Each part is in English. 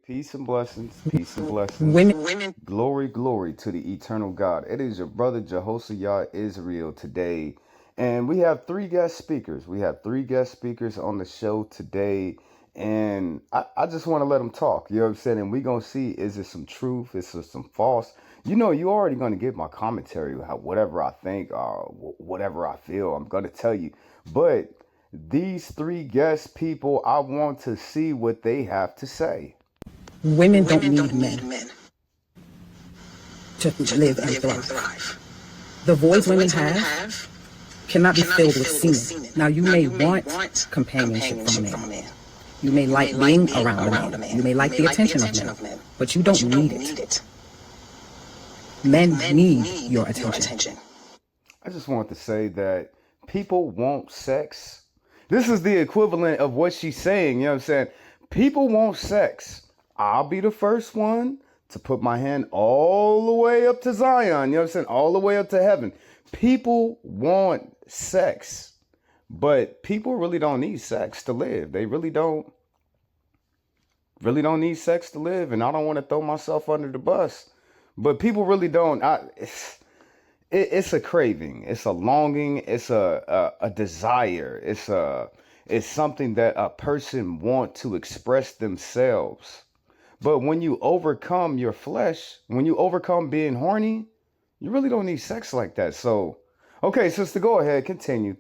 Peace and blessings, peace and blessings. Women. Glory, glory to the eternal God. It is your brother Jehoshaphat Israel today. And we have three guest speakers. We have three guest speakers on the show today. And I just want to let them talk. You know what I'm saying? And we're going to see, is it some truth? Is it some false? You know, you're already going to get my commentary, whatever I think or whatever I feel. I'm going to tell you. But these three guest people, I want to see what they have to say. Women don't Women need don't men need men to to live and live and thrive. thrive. The The voids women voids women have have cannot be cannot be filled with filled with semen. semen. Now, you Now, may you may want want companionship from a companionship from a man. man. You may You like may like being being around a around a man. man. You may You like may the like the attention of attention men. of men. But you But don't you need don't it. need it. Men Men need need your your attention. attention. I just want to say that people want sex. This is the equivalent of what she's saying. You know what I'm saying? People want sex. I'll be the first one to put my hand all the way up to Zion. You know what I'm saying? All the way up to heaven. People want sex. But people really don't need sex to live. They really don't need sex to live. And I don't want to throw myself under the bus. But people really don't. It's a craving, it's a longing, it's a desire, it's something that a person want to express themselves. But when you overcome your flesh, when you overcome being horny, you really don't need sex like that. So okay, sister, go ahead, continue.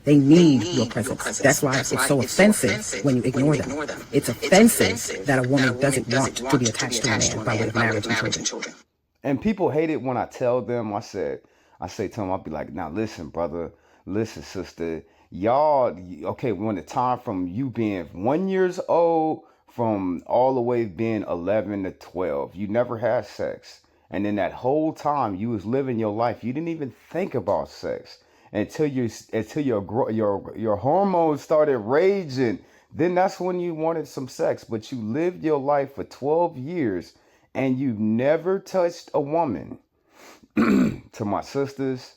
They They need your need your presence. That's presence. why That's it's why so it's so offensive when you offensive when you ignore them. ignore them. It's It's offensive that a offensive that a woman woman doesn't want doesn't to be want to be attached to a attached to man a by way man of by way marriage of and marriage children. and children. And people hate it when I tell them, I say to them, I'll be like, now listen, brother, listen, sister, y'all, okay, when the time from you being 1 years old, from all the way being 11 to 12, you never had sex. And then that whole time you was living your life, you didn't even think about sex until your hormones started raging. Then that's when you wanted some sex, but you lived your life for 12 years and you never touched a woman. To my sisters,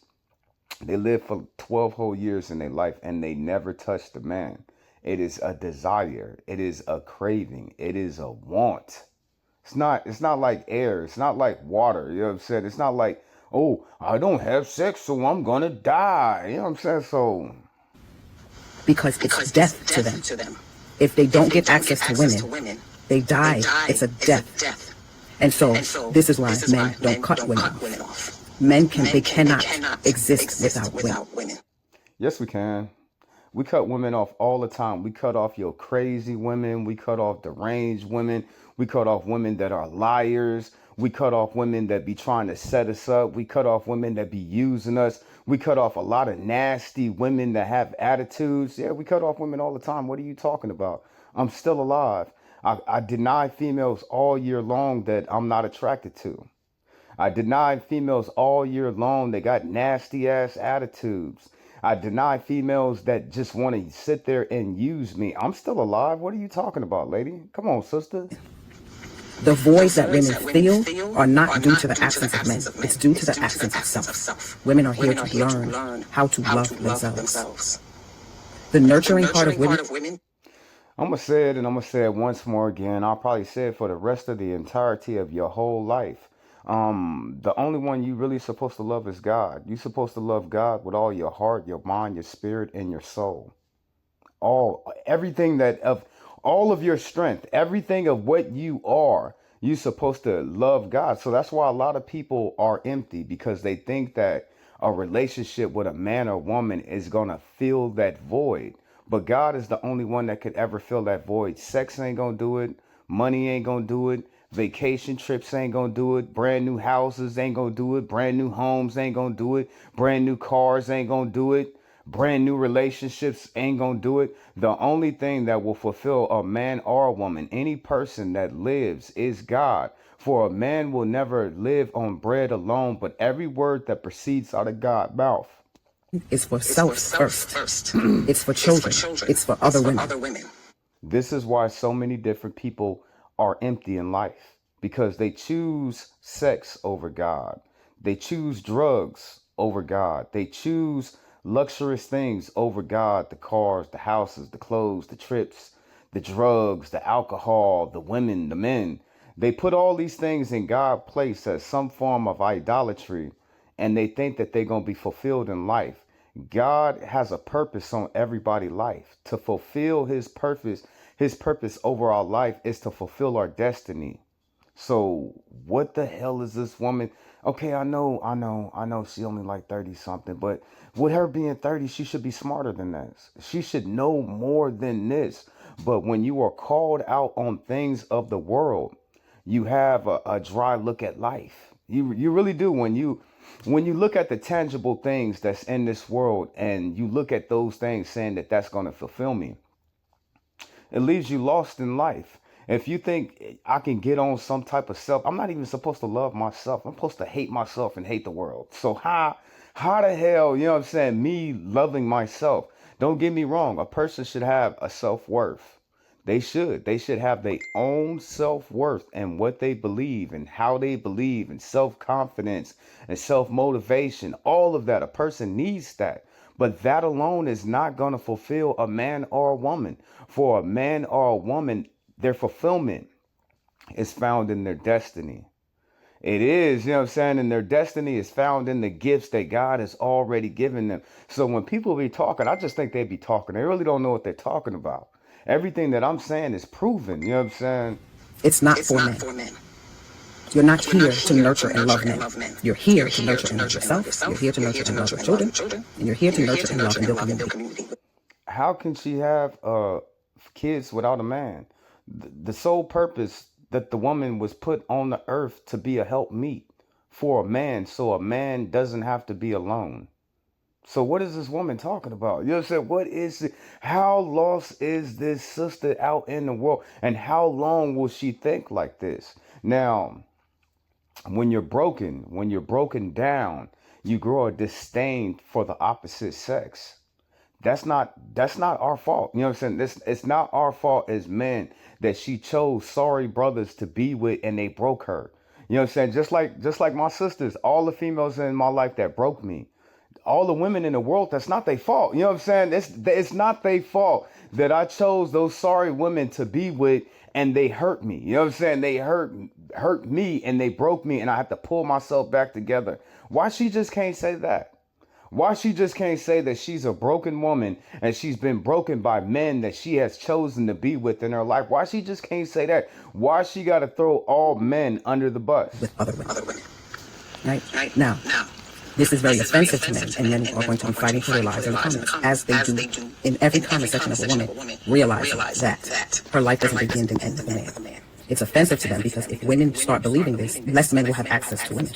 they lived for 12 whole years in their life and they never touched a man. It is a desire, it is a craving, it is a want. It's not like air, it's not like water, you know what I'm saying? It's not like, oh, I don't have sex, so I'm gonna die. You know what I'm saying? So Because it's Because it's death to death them. to them. If they If don't they get don't get access to access to women, women, they they die. die. It's a It's a death. death. And so And so this is why this is men why don't men cut don't women cut off. women off. They They cannot cannot exist exist without women. without women. yes, we can. We cut women off all the time. We cut off your crazy women. We cut off deranged women. We cut off women that are liars. We cut off women that be trying to set us up. We cut off women that be using us. We cut off a lot of nasty women that have attitudes. Yeah, we cut off women all the time. What are you talking about? I'm still alive. I deny females all year long that I'm not attracted to. I deny females all year long. They got nasty ass attitudes. I deny females that just want to sit there and use me. I'm still alive. What are you talking about, lady? Come on, sister. The The voids that voids women that women feel feel are not are due to not the due to the absence of men. absence of It's men. due to It's the due to the absence of absence of self. self. Women are here Women are to here to learn learn how to how to love love themselves. themselves. The The nurturing part of nurturing women part of women. I'm going to say it and I'm going to say it once more again. I'll probably say it for the rest of the entirety of your whole life. The only one you really supposed to love is God. You're supposed to love God with all your heart, your mind, your spirit, and your soul. Everything that of all of your strength, everything of what you are, you're supposed to love God. So that's why a lot of people are empty because they think that a relationship with a man or woman is going to fill that void. But God is the only one that could ever fill that void. Sex ain't going to do it. Money ain't going to do it. Vacation trips ain't going to do it. Brand new houses ain't going to do it. Brand new homes ain't going to do it. Brand new cars ain't going to do it. Brand new relationships ain't gonna do it. The only thing that will fulfill a man or a woman, any person that lives, is God. For a man will never live on bread alone, but every word that proceeds out of God's mouth. is for It's for self self first. first. It's for It's for children. children. It's for It's other for women. other women. This is why so many different people are empty in life because they choose sex over God. They choose drugs over God. They choose luxurious things over God, the cars, the houses, the clothes, the trips, the drugs, the alcohol, the women, the men. They put all these things in God's place as some form of idolatry, and they think that they're going to be fulfilled in life. God has a purpose on everybody's life. To fulfill his purpose over our life is to fulfill our destiny. So what the hell is this woman? Okay, I know she only like 30 something, but with her being 30, she should be smarter than this. She should know more than this. But when you are called out on things of the world, you have a dry look at life. You really do. When you look at the tangible things that's in this world and you look at those things saying that that's going to fulfill me, it leaves you lost in life. If you think I can get on some type of self, I'm not even supposed to love myself. I'm supposed to hate myself and hate the world. So how the hell, you know what I'm saying, me loving myself? Don't get me wrong. A person should have a self-worth. They should. They should have their own self-worth and what they believe and how they believe and self-confidence and self-motivation. All of that. A person needs that. But that alone is not going to fulfill a man or a woman. For a man or a woman, their fulfillment is found in their destiny. It is, you know what I'm saying? And their destiny is found in the gifts that God has already given them. So when people be talking, I just think they be talking. They really don't know what they're talking about. Everything that I'm saying is proven. You know what I'm saying? It's not for men. You're not here to nurture and love men. You're here to nurture and love yourself. You're here to nurture and love your children. And you're here to nurture and love and build community. How can she have kids without a man? The sole purpose that the woman was put on the earth to be a helpmeet for a man, so a man doesn't have to be alone. So what is this woman talking about? You know what I'm saying? What is it? How lost is this sister out in the world? And how long will she think like this? Now, when you're broken down, you grow a disdain for the opposite sex. That's not our fault. You know what I'm saying? It's not our fault as men that she chose sorry brothers to be with and they broke her. You know what I'm saying? Just like my sisters, all the females in my life that broke me, all the women in the world, that's not their fault. You know what I'm saying? It's not their fault that I chose those sorry women to be with and they hurt me. You know what I'm saying? They hurt me and they broke me and I have to pull myself back together. Why she just can't say that? Why she just can't say that she's a broken woman and she's been broken by men that she has chosen to be with in her life? Why she just can't say that? Why she got to throw all men under the bus? With other women. Right? Now, this is very offensive to men, and men are going to be fighting for their lives in the comments, as they do in every comment section of a woman, realizing that her life doesn't begin and end with a man. It's offensive to them because if women start believing this, less men will have access to women.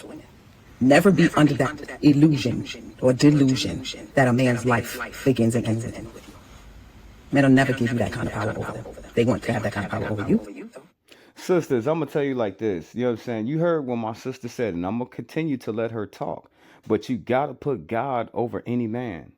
Never be under that illusion or delusion that a man's life begins and ends with him. Men will never give you that kind of power over them. They want to have that kind of power over you. Sisters, I'm going to tell you like this. You know what I'm saying? You heard what my sister said, and I'm going to continue to let her talk. But you got to put God over any man.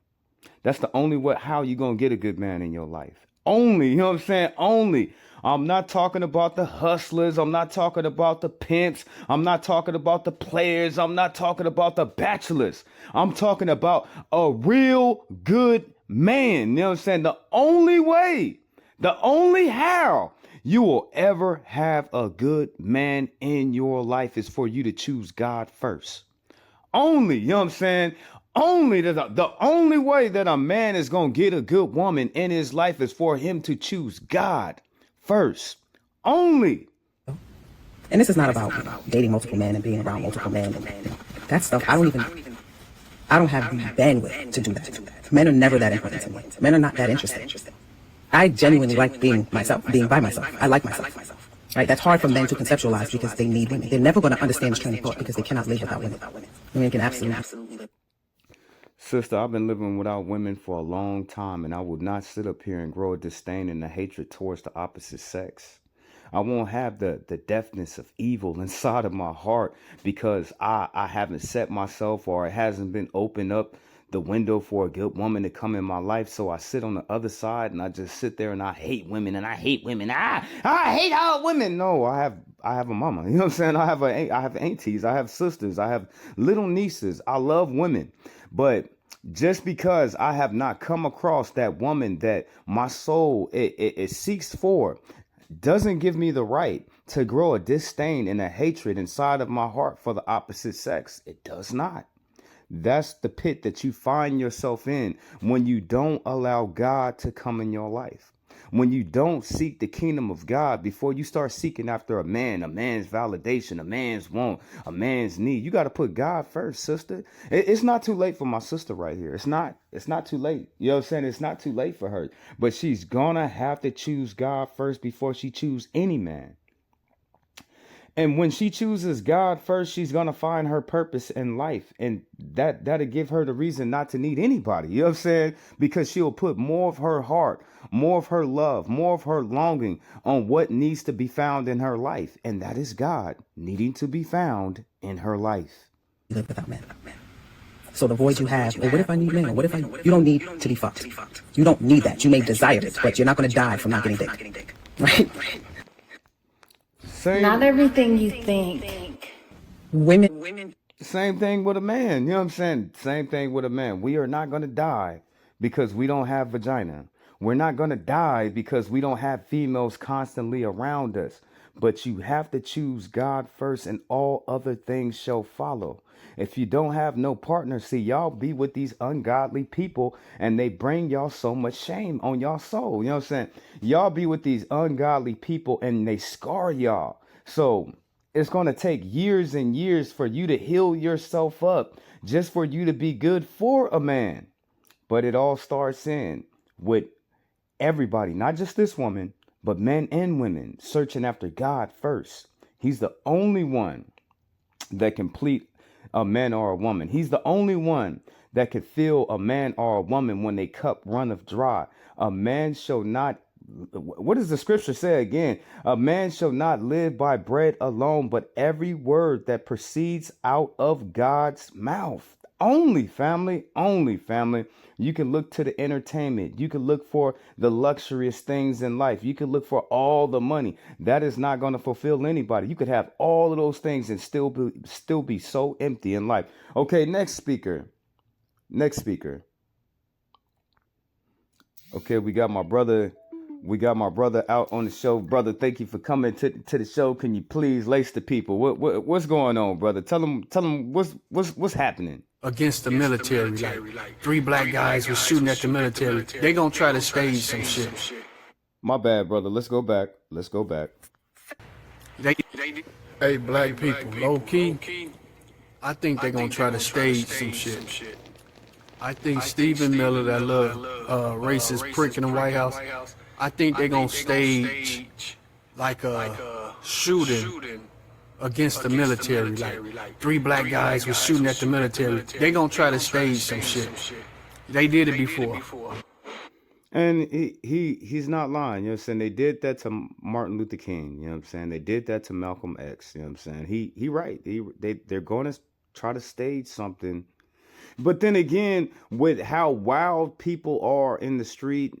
That's the only way how you going to get a good man in your life. Only, you know what I'm saying? Only. I'm not talking about the hustlers. I'm not talking about the pimps. I'm not talking about the players. I'm not talking about the bachelors. I'm talking about a real good man. You know what I'm saying? The only way, the only how you will ever have a good man in your life is for you to choose God first. Only, you know what I'm saying? Only the only way that a man is going to get a good woman in his life is for him to choose God first. Only. And this is not about dating multiple men and being around multiple men and that stuff. I don't have the bandwidth to do that. Men are never that important to me. Men are not that interested. I genuinely like being myself, being by myself. I like myself. Right? That's hard for men to conceptualize because they need women. They're never going to understand this train of thought because they cannot live without women. Women can absolutely live. Sister, I've been living without women for a long time, and I will not sit up here and grow a disdain and a hatred towards the opposite sex. I won't have the deafness of evil inside of my heart because I haven't set myself or it hasn't been opened up the window for a good woman to come in my life. So I sit on the other side and I just sit there and I hate women and I hate women. I hate all women. No, I have a mama. You know what I'm saying? I have aunties. I have sisters. I have little nieces. I love women. But Just because I have not come across that woman that my soul it seeks for doesn't give me the right to grow a disdain and a hatred inside of my heart for the opposite sex. It does not. That's the pit that you find yourself in when you don't allow God to come in your life. When you don't seek the kingdom of God before you start seeking after a man's validation, a man's want, a man's need. You got to put God first, sister. It's not too late for my sister right here. It's not too late. You know what I'm saying? It's not too late for her. But she's gonna have to choose God first before she choose any man. And when she chooses God first, she's going to find her purpose in life. And that'll give her the reason not to need anybody. You know what I'm saying? Because she'll put more of her heart, more of her love, more of her longing on what needs to be found in her life. And that is God needing to be found in her life. You live without men. So the void you have, or what if I need men? Or what if you don't need to be fucked. You don't need that. You may desire it, but you're not going to die from not getting dick. Right? Not everything you think. Women. Same thing with a man. You know what I'm saying? Same thing with a man. We are not going to die because we don't have vagina. We're not going to die because we don't have females constantly around us. But you have to choose God first and all other things shall follow. If you don't have no partner, see, y'all be with these ungodly people and they bring y'all so much shame on y'all soul. You know what I'm saying? Y'all be with these ungodly people and they scar y'all. So it's going to take years and years for you to heal yourself up just for you to be good for a man. But it all starts in with everybody, not just this woman, but men and women searching after God first. He's the only one that can complete a man or a woman. He's the only one that can fill a man or a woman when they cup runneth dry. A man shall not, what does the scripture say again? A man shall not live by bread alone, but every word that proceeds out of God's mouth. Only family. You can look to the entertainment. You can look for the luxurious things in life. You can look for all the money. That is not going to fulfill anybody. You could have all of those things and still be so empty in life. Okay, next speaker. Okay, we got my brother out on the show. Brother, thank you for coming to the show. Can you please lace the people? What's going on, brother? Tell them what's happening. Against the military, like 3 black guys were shooting at the military. They gonna try to stage some shit. My bad, brother. Let's go back. Hey, black people, low key, I think they gonna try to stage some shit. I think Stephen Miller, that little racist prick in the White House, I think they gonna stage like a shooting against the military, like 3 black guys were shooting at the military. They gonna try to stage some shit. They did it before. And he's not lying. You know what I'm saying? They did that to Martin Luther King. You know what I'm saying? They did that to Malcolm X. You know what I'm saying? He right. They're going to try to stage something. But then again, with how wild people are in the street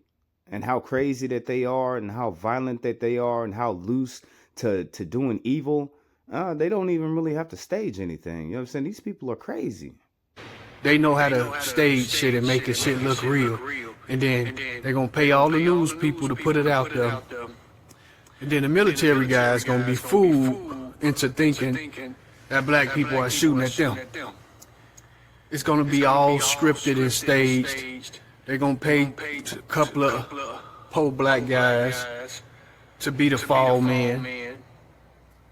and how crazy that they are and how violent that they are and how loose to doing evil, they don't even really have to stage anything. You know what I'm saying? These people are crazy. They know how to stage shit and make the shit look real. And then they're going to pay all the news people to put it out there. And then the military guys going to be fooled into thinking that black people are shooting at them. It's going to be all scripted and staged. They're going to pay a couple of poor black guys to be the fall man.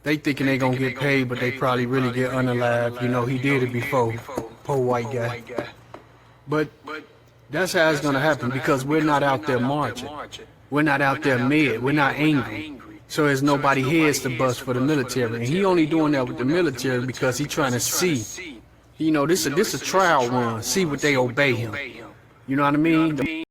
They thinking they gonna get paid, but they probably really get unalived. You know, he did it before. Poor white guy. But that's how it's gonna happen because we're not out there marching. We're not out there mad. We're not angry. So there's nobody heads to bust for the military. And he only doing that with the military because he trying to see. You know, this a trial run. See what they obey him. You know what I mean?